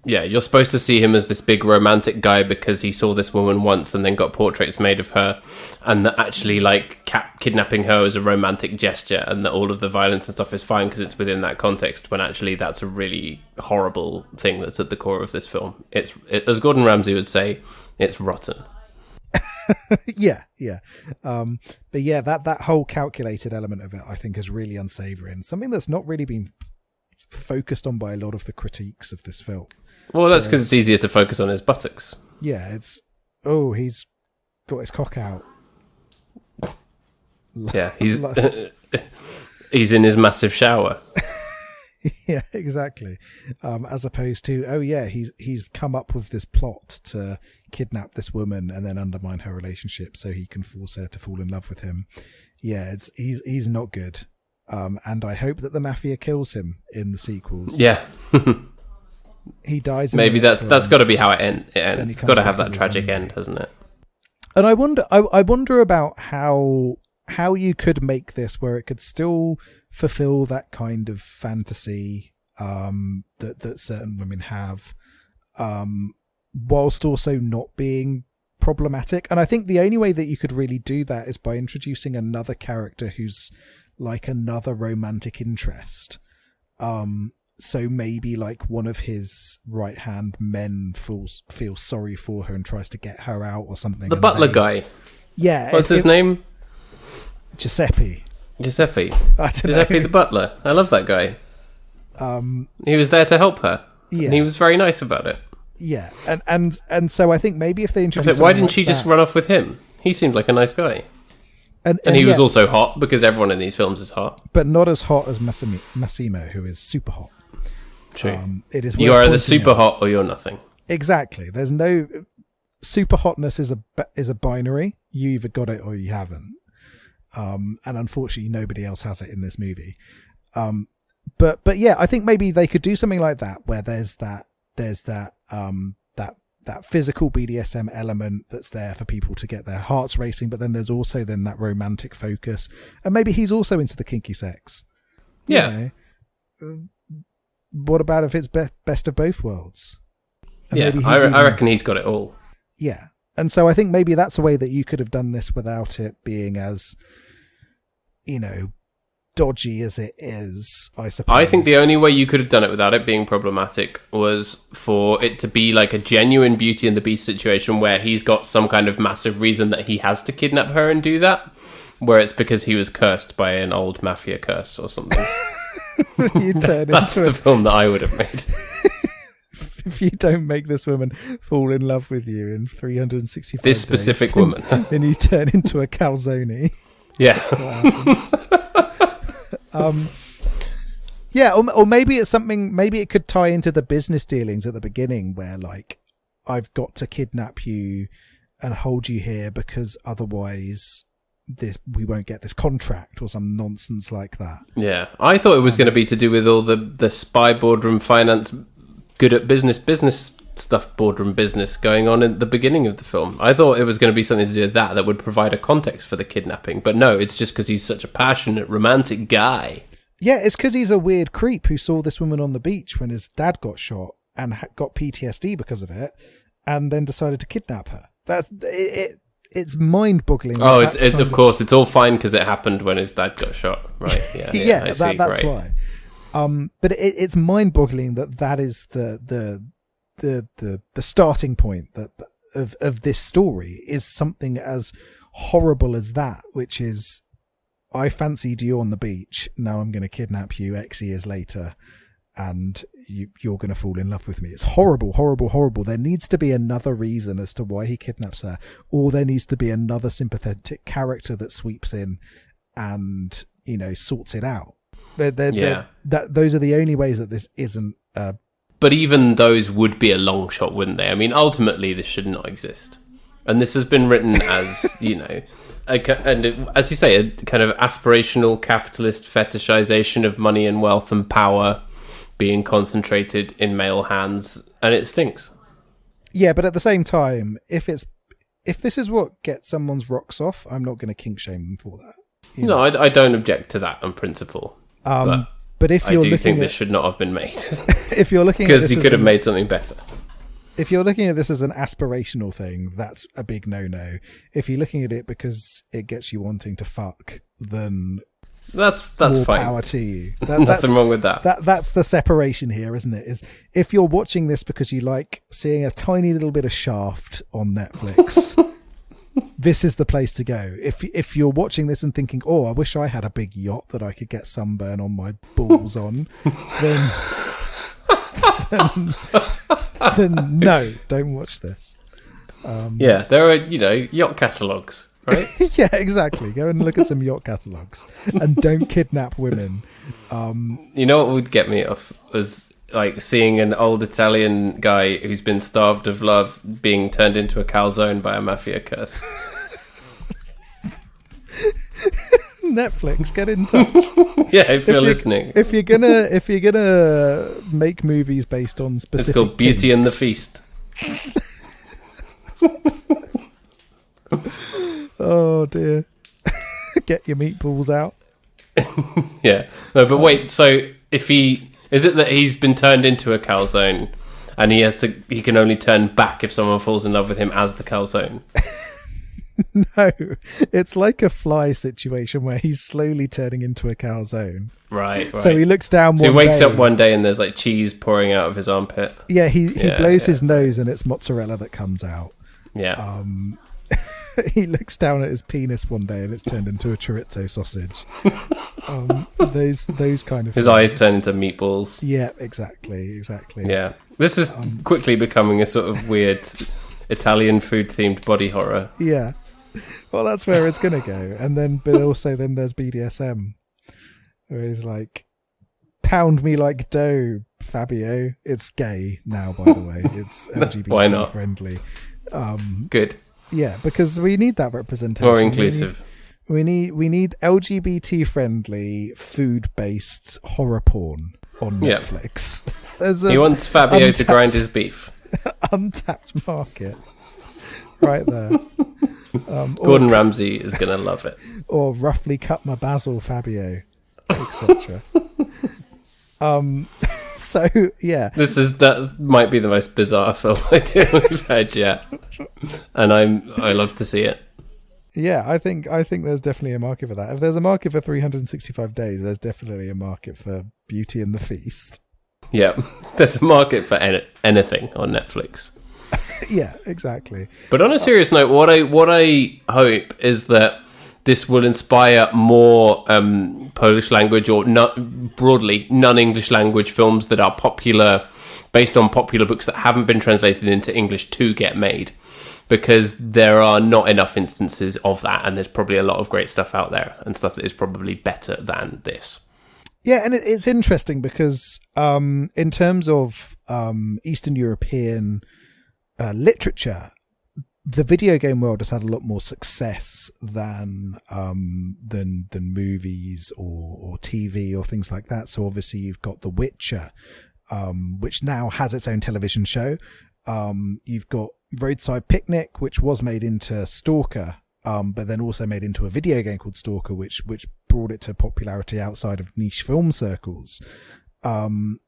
Yeah, you're supposed to see him as this big romantic guy because he saw this woman once and then got portraits made of her, and that actually like kidnapping her is a romantic gesture, and that all of the violence and stuff is fine because it's within that context, when actually that's a really horrible thing that's at the core of this film. It's as Gordon Ramsay would say, it's rotten. Yeah. But yeah, that whole calculated element of it, I think, is really unsavory and something that's not really been focused on by a lot of the critiques of this film. Well, that's because it's easier to focus on his buttocks. Yeah, he's got his cock out. Yeah, he's in his massive shower. Yeah, exactly. As opposed to, he's come up with this plot to kidnap this woman and then undermine her relationship so he can force her to fall in love with him. Yeah, he's not good. And I hope that the mafia kills him in the sequels. Yeah. He dies. Maybe that's got to be how it ends. It's got to have that tragic end, hasn't it? And I wonder about how you could make this where it could still fulfill that kind of fantasy that certain women have, whilst also not being problematic. And I think the only way that you could really do that is by introducing another character who's like another romantic interest. So maybe like one of his right hand men feels sorry for her and tries to get her out or something. The butler guy. Yeah. What's his name? Giuseppe. Giuseppe know. the butler. I love that guy. He was there to help her. Yeah. And he was very nice about it. Yeah. And so I think maybe if they introduce, why didn't she just run off with him? He seemed like a nice guy. And he was also hot, because everyone in these films is hot. But not as hot as Massimo, who is super hot. True. It is. You are either super hot or you're nothing. Exactly. There's no super hotness is a binary. You either got it or you haven't. And unfortunately, nobody else has it in this movie. But yeah, I think maybe they could do something like that, where there's that physical BDSM element that's there for people to get their hearts racing, but then there's also that romantic focus, and maybe he's also into the kinky sex. Yeah. What about if it's best of both worlds? And yeah, I reckon he's got it all. Yeah. And so I think maybe that's a way that you could have done this without it being as, dodgy as it is, I suppose. I think the only way you could have done it without it being problematic was for it to be like a genuine Beauty and the Beast situation where he's got some kind of massive reason that he has to kidnap her and do that, where it's because he was cursed by an old mafia curse or something. That's the film that I would have made. If you don't make this woman fall in love with you in 365 this specific days, woman, then you turn into a calzone. Yeah. That's what happens. Yeah, or maybe it's something. Maybe it could tie into the business dealings at the beginning, where like, I've got to kidnap you and hold you here because otherwise we won't get this contract, or some nonsense like that. Yeah, I thought it was going to be to do with all the spy boardroom finance, good at business stuff, boardroom business going on at the beginning of the film. I thought it was going to be something to do with that would provide a context for the kidnapping, but no, it's just because he's such a passionate, romantic guy. Yeah, it's because he's a weird creep who saw this woman on the beach when his dad got shot and got PTSD because of it, and then decided to kidnap her. That's it. It's mind-boggling. Oh, of course, it's all fine because it happened when his dad got shot, right? Yeah, yeah, that's why. But it's mind-boggling that is the starting point of this story is something as horrible as that, which is, I fancied you on the beach. Now I'm going to kidnap you X years later, and you're going to fall in love with me. It's horrible, horrible, horrible. There needs to be another reason as to why he kidnaps her, or there needs to be another sympathetic character that sweeps in and, sorts it out. Those are the only ways that this isn't. But even those would be a long shot, wouldn't they? I mean, ultimately, this should not exist. And this has been written as, as you say, a kind of aspirational capitalist fetishization of money and wealth and power being concentrated in male hands, and it stinks. Yeah, but at the same time, if this is what gets someone's rocks off, I'm not going to kink shame them for that. No, I don't object to that on principle. But if you're I think this should not have been made. If you're looking because you could have made something better. If you're looking at this as an aspirational thing, that's a big no-no. If you're looking at it because it gets you wanting to fuck, then that's more fine. Power to you. Nothing wrong with that. That's the separation here, isn't it? Is if you're watching this because you like seeing a tiny little bit of Shaft on Netflix, this is the place to go. If you're watching this and thinking, "Oh, I wish I had a big yacht that I could get sunburn on my balls on," then no, don't watch this. Yeah, there are yacht catalogues. Right? Yeah, exactly. Go and look at some yacht catalogues and don't kidnap women. You know what would get me off was like seeing an old Italian guy who's been starved of love being turned into a calzone by a mafia curse. Netflix, get in touch. Yeah, if you're listening. If you're gonna make movies based on specific, it's called Beauty kinks. and the Feast. Oh dear. Get your meatballs out. Yeah. No, but wait, so is it that he's been turned into a calzone and he can only turn back if someone falls in love with him as the calzone? No, it's like a fly situation where he's slowly turning into a calzone. Right. So he looks down So he one wakes day. up one day and there's like cheese pouring out of his armpit. Yeah, he blows his nose and it's mozzarella that comes out. Yeah. He looks down at his penis one day and it's turned into a chorizo sausage. Those kind of His things. eyes turn into meatballs. Yeah, exactly. Yeah. This is quickly becoming a sort of weird Italian food-themed body horror. Yeah. Well, that's where it's going to go. And then, but also then there's BDSM. Where he's like, pound me like dough, Fabio. It's gay now, by the way. It's LGBT Why not? friendly. Good. Yeah, because we need that representation. More inclusive. We need LGBT friendly food based horror porn on Netflix. He wants Fabio to grind his beef. Untapped market right there. Gordon Ramsay is going to love it. Or roughly cut my basil, Fabio, etc. So yeah, That might be the most bizarre film idea we've had yet, and I love to see it. Yeah, I think there's definitely a market for that. If there's a market for 365 days, there's definitely a market for Beauty and the Feast. Yeah, there's a market for anything on Netflix. Yeah, exactly. But on a serious note, what I hope is that this will inspire more Polish language or broadly non-English language films that are popular, based on popular books that haven't been translated into English to get made. Because there are not enough instances of that, and there's probably a lot of great stuff out there, and stuff that is probably better than this. Yeah, and it's interesting because in terms of Eastern European literature, the video game world has had a lot more success than movies or TV or things like that. So obviously you've got The Witcher, which now has its own television show. You've got Roadside Picnic, which was made into Stalker, but then also made into a video game called Stalker, which brought it to popularity outside of niche film circles. The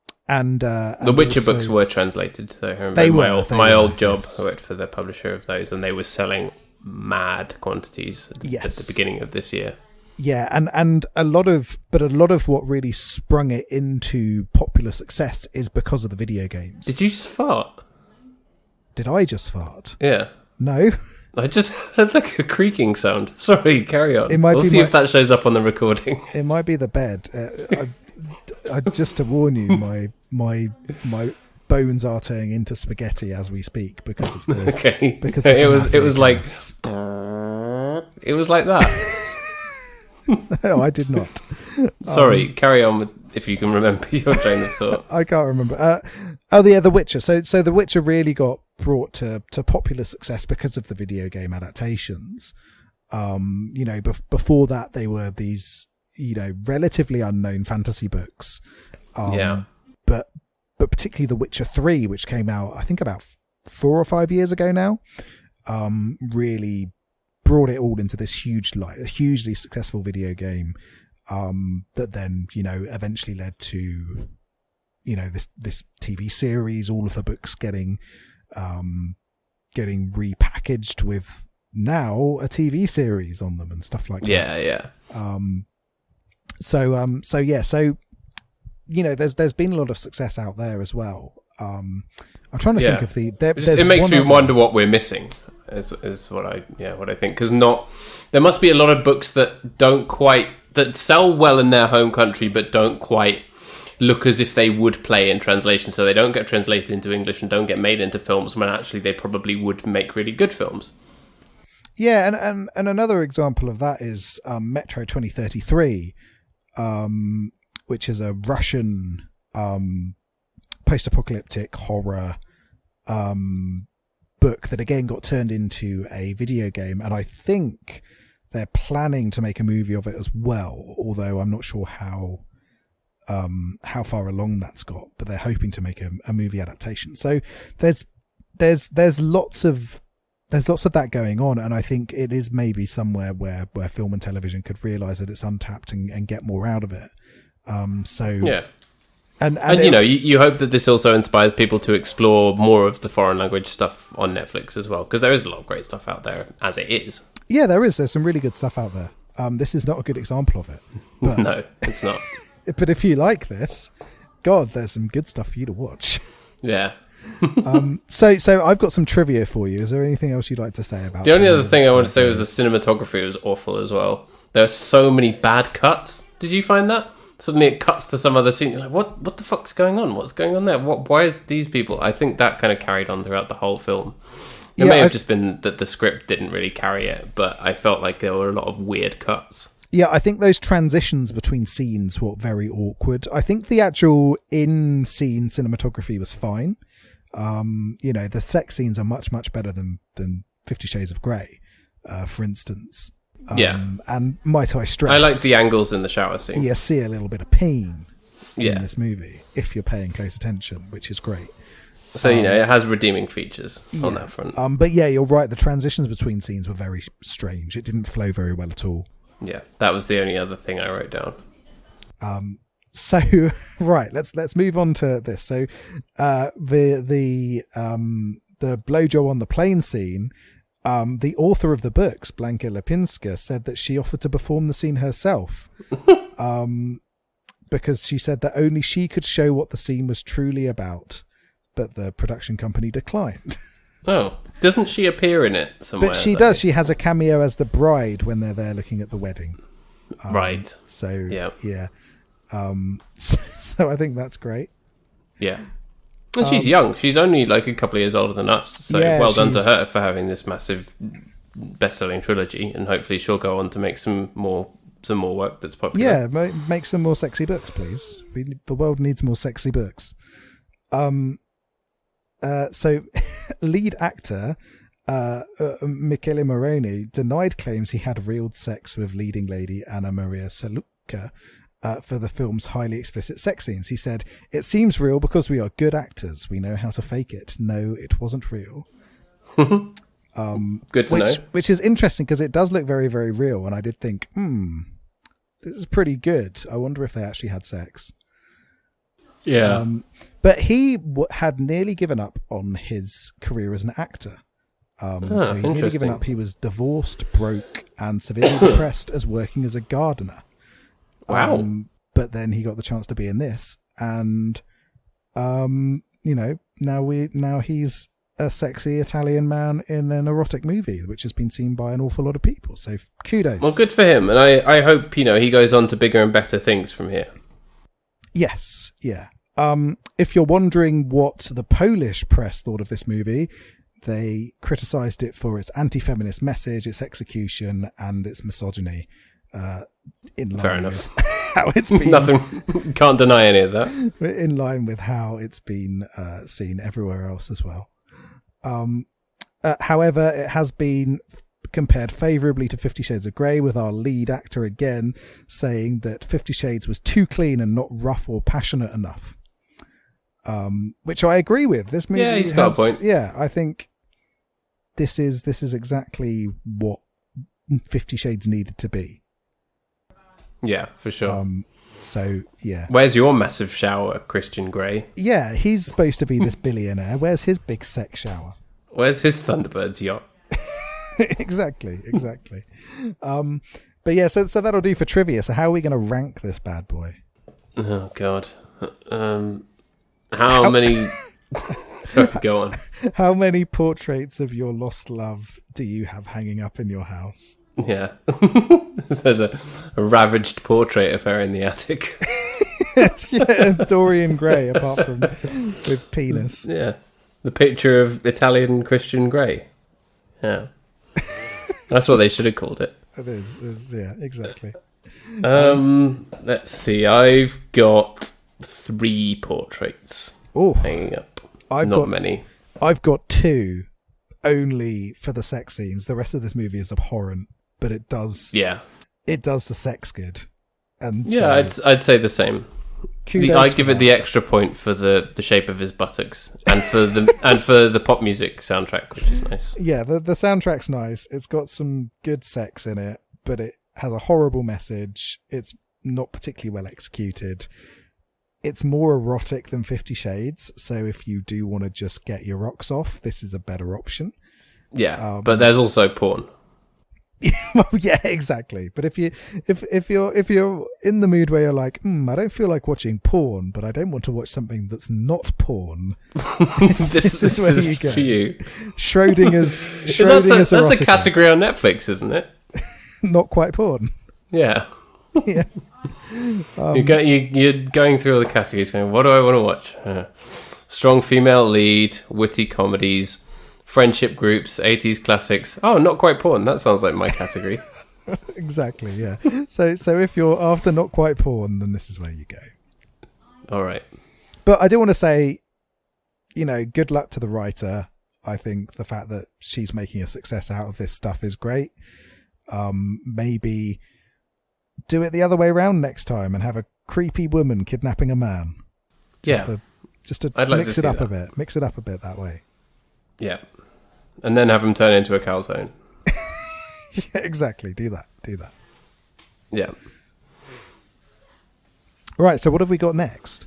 Witcher also, books were translated, though. I remember they my were, old job, yes. I worked for the publisher of those, and they were selling mad quantities at the beginning of this year. Yeah, and a lot of what really sprung it into popular success is because of the video games. Did you just fart? Did I just fart? Yeah. No. I just heard like a creaking sound. Sorry, carry on. We'll see if that shows up on the recording. It might be the bed. I just to warn you, my bones are turning into spaghetti as we speak because of the. Okay. Because it was like that. No, I did not. Sorry, carry on if you can remember your train of thought. I can't remember. The Witcher. So The Witcher really got brought to popular success because of the video game adaptations. Before that they were these, relatively unknown fantasy books. But particularly The Witcher 3, which came out, I think about 4 or 5 years ago now, really brought it all into this a hugely successful video game that then eventually led to this TV series, all of the books getting repackaged with now a TV series on them and stuff like that. There's been a lot of success out there as well. I'm trying to think of it makes me wonder what we're missing. Is what I think, because there must be a lot of books that sell well in their home country but don't quite look as if they would play in translation, so they don't get translated into English and don't get made into films when actually they probably would make really good films. Yeah, and another example of that is Metro 2033, which is a Russian post-apocalyptic horror book that again got turned into a video game, and I think they're planning to make a movie of it as well, although I'm not sure how far along that's got, but they're hoping to make a movie adaptation. So there's lots of that going on, and I think it is maybe somewhere where film and television could realize that it's untapped and get more out of it. And you hope that this also inspires people to explore more of the foreign language stuff on Netflix as well, because there is a lot of great stuff out there as it is. Yeah, there is. There's some really good stuff out there. This is not a good example of it. But, no, it's not. But if you like this, God, there's some good stuff for you to watch. Yeah. So I've got some trivia for you. Is there anything else you'd like to say about it? The only other thing I want to say was the cinematography was awful as well. There are so many bad cuts. Did you find that? Suddenly it cuts to some other scene. You're like, what the fuck's going on? What's going on there? Why is these people? I think that kind of carried on throughout the whole film. It may have just been that the script didn't really carry it, but I felt like there were a lot of weird cuts. Yeah, I think those transitions between scenes were very awkward. I think the actual in-scene cinematography was fine. The sex scenes are much, much better than 50 Shades of Grey, for instance. And might I stress... I like the angles in the shower scene. You see a little bit of pain in this movie, if you're paying close attention, which is great. So, it has redeeming features on that front. But yeah, you're right. The transitions between scenes were very strange. It didn't flow very well at all. Yeah, that was the only other thing I wrote down. So right, let's move on to this. So the blowjob on the plane scene, the author of the books, Blanka Lipinska, said that she offered to perform the scene herself, because she said that only she could show what the scene was truly about, but the production company declined. Oh, doesn't she appear in it somewhere? But she does. She has a cameo as the bride when they're there looking at the wedding. Right. So yeah. So I think that's great. Yeah. And she's young. She's only like a couple of years older than us. So well done to her for having this massive best-selling trilogy, and hopefully she'll go on to make some more work that's popular. Yeah, make some more sexy books, please. The world needs more sexy books. So lead actor Michele Moroni denied claims he had real sex with leading lady Anna Maria Saluka for the film's highly explicit sex scenes. He said, "It seems real because we are good actors. We know how to fake it. No, it wasn't real." Good to know. Which is interesting because it does look very, very real. And I did think, this is pretty good. I wonder if they actually had sex. Yeah. But he had nearly given up on his career as an actor. So he nearly given up. He was divorced, broke, and severely depressed as working as a gardener. Wow. But then he got the chance to be in this, and now he's a sexy Italian man in an erotic movie, which has been seen by an awful lot of people. So kudos. Well, good for him, and I hope he goes on to bigger and better things from here. Yes, yeah. If you're wondering what the Polish press thought of this movie, they criticised it for its anti-feminist message, its execution, and its misogyny. Fair enough. How it's been. Nothing. Can't deny any of that. In line with how it's been seen everywhere else as well. However, it has been compared favourably to 50 Shades of Grey, with our lead actor again saying that 50 Shades was too clean and not rough or passionate enough. Which I agree with. This movie he's got a point. Yeah, I think this is exactly what 50 Shades needed to be. Yeah, for sure. So, yeah. Where's your massive shower, Christian Grey? Yeah, he's supposed to be this billionaire. Where's his big sex shower? Where's his Thunderbirds yacht? Exactly. But yeah, so that'll do for trivia. So how are we going to rank this bad boy? Oh, God. How many... Sorry, go on. How many portraits of your lost love do you have hanging up in your house? Yeah. There's a ravaged portrait of her in the attic. Yeah, Dorian Gray, apart from with penis. Yeah. The picture of Italian Christian Grey. Yeah. That's what they should have called it. It is, yeah, exactly. Let's see. I've got 3 portraits hanging up. Not many. I've got 2 only for the sex scenes. The rest of this movie is abhorrent, but it does the sex good. And yeah, so, I'd say the same. I give it the extra point for the shape of his buttocks and for the pop music soundtrack, which is nice. Yeah, the soundtrack's nice. It's got some good sex in it, but it has a horrible message. It's not particularly well executed. It's more erotic than 50 Shades, so if you do want to just get your rocks off, this is a better option. Yeah, but there's also porn. Well, yeah, exactly. But if you're in the mood where you're like, I don't feel like watching porn, but I don't want to watch something that's not porn, this is where you go. For you. Schrodinger's That's erotica. a category on Netflix, isn't it? Not quite porn. Yeah. Yeah. You're going through all the categories going, what do I want to watch? Strong female lead, witty comedies, friendship groups, 80s classics. Oh, not quite porn. That sounds like my category. Exactly, yeah. So if you're after not quite porn, then this is where you go. All right. But I do want to say, good luck to the writer. I think the fact that she's making a success out of this stuff is great. Maybe do it the other way around next time and have a creepy woman kidnapping a man. Just to mix it up a bit. Mix it up a bit that way. Yeah. And then have him turn into a calzone. Yeah, exactly. Do that. Yeah. Right, so what have we got next?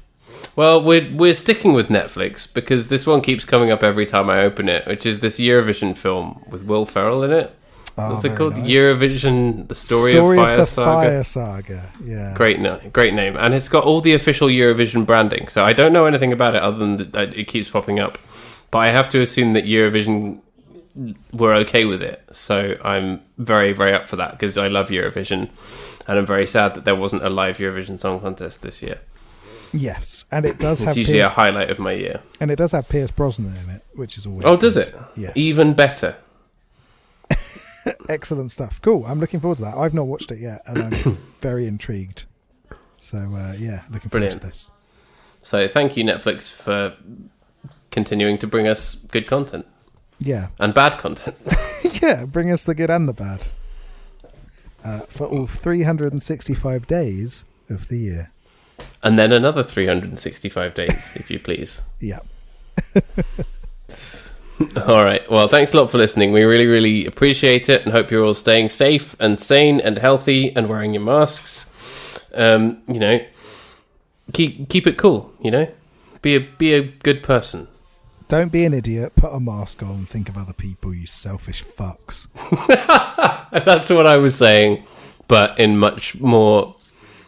Well, we're sticking with Netflix because this one keeps coming up every time I open it, which is this Eurovision film with Will Ferrell in it. What's it called? Nice. Eurovision, the story of Fire Saga. Fire Saga, yeah. Great name. And it's got all the official Eurovision branding. So I don't know anything about it other than that it keeps popping up. But I have to assume that Eurovision were okay with it. So I'm very, very up for that because I love Eurovision. And I'm very sad that there wasn't a live Eurovision Song Contest this year. Yes, and it does have... It's usually a highlight of my year. And it does have Pierce Brosnan in it, which is always good. Does it? Yes. Even better. Excellent stuff. Cool. I'm looking forward to that. I've not watched it yet, and I'm very intrigued. So, looking forward to this. So, thank you, Netflix, for continuing to bring us good content. Yeah. And bad content. Yeah, bring us the good and the bad. For all 365 days of the year. And then another 365 days, if you please. Yeah. All right. Well, thanks a lot for listening. We really, really appreciate it and hope you're all staying safe and sane and healthy and wearing your masks. Keep it cool, Be a good person. Don't be an idiot. Put a mask on and think of other people, you selfish fucks. That's what I was saying, but in much more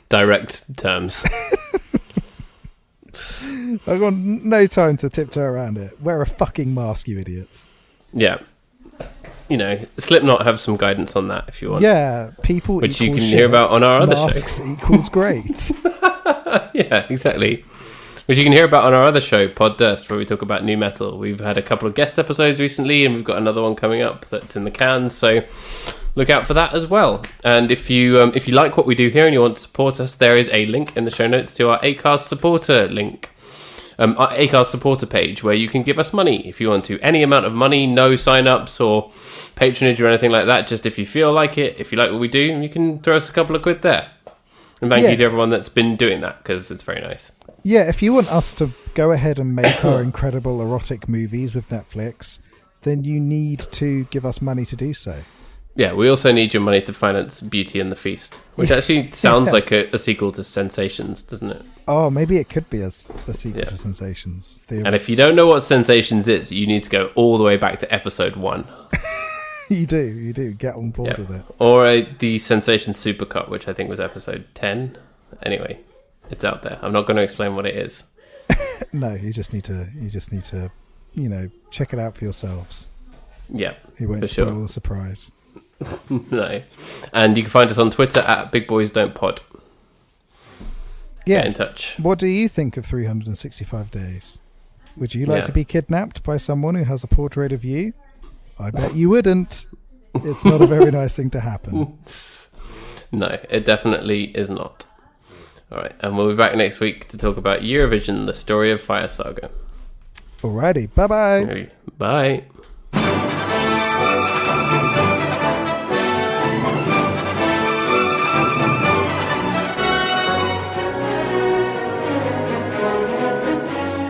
direct terms. I've got no time to tiptoe around it. Wear a fucking mask, you idiots. Yeah. Slipknot have some guidance on that if you want. Yeah, people which you can hear about on our other show. Masks equals great. Yeah, exactly. Which you can hear about on our other show, Pod Durst, where we talk about new metal. We've had a couple of guest episodes recently, and we've got another one coming up that's in the can, so look out for that as well. And if you like what we do here and you want to support us, there is a link in the show notes to our Acast supporter link. Our Acast supporter page, where you can give us money if you want to. Any amount of money, no sign-ups or patronage or anything like that, just if you feel like it. If you like what we do, you can throw us a couple of quid there. And thank you to everyone that's been doing that, because it's very nice. Yeah, if you want us to go ahead and make our incredible erotic movies with Netflix, then you need to give us money to do so. Yeah, we also need your money to finance Beauty and the Feast, which actually sounds like a sequel to Sensations, doesn't it? Oh, maybe it could be a sequel to Sensations. And if you don't know what Sensations is, you need to go all the way back to episode 1. You do. Get on board with it. Or the Sensations Supercut, which I think was episode 10. Anyway, it's out there. I'm not going to explain what it is. No, you just need to, check it out for yourselves. Yeah, you won't spoil the surprise. No. And you can find us on Twitter at BigBoysDon'tPod. Yeah. Get in touch. What do you think of 365 days? Would you like to be kidnapped by someone who has a portrait of you? I bet you wouldn't. It's not a very nice thing to happen. No, it definitely is not. All right, and we'll be back next week to talk about Eurovision, the story of Fire Saga. Alrighty, bye-bye. Bye.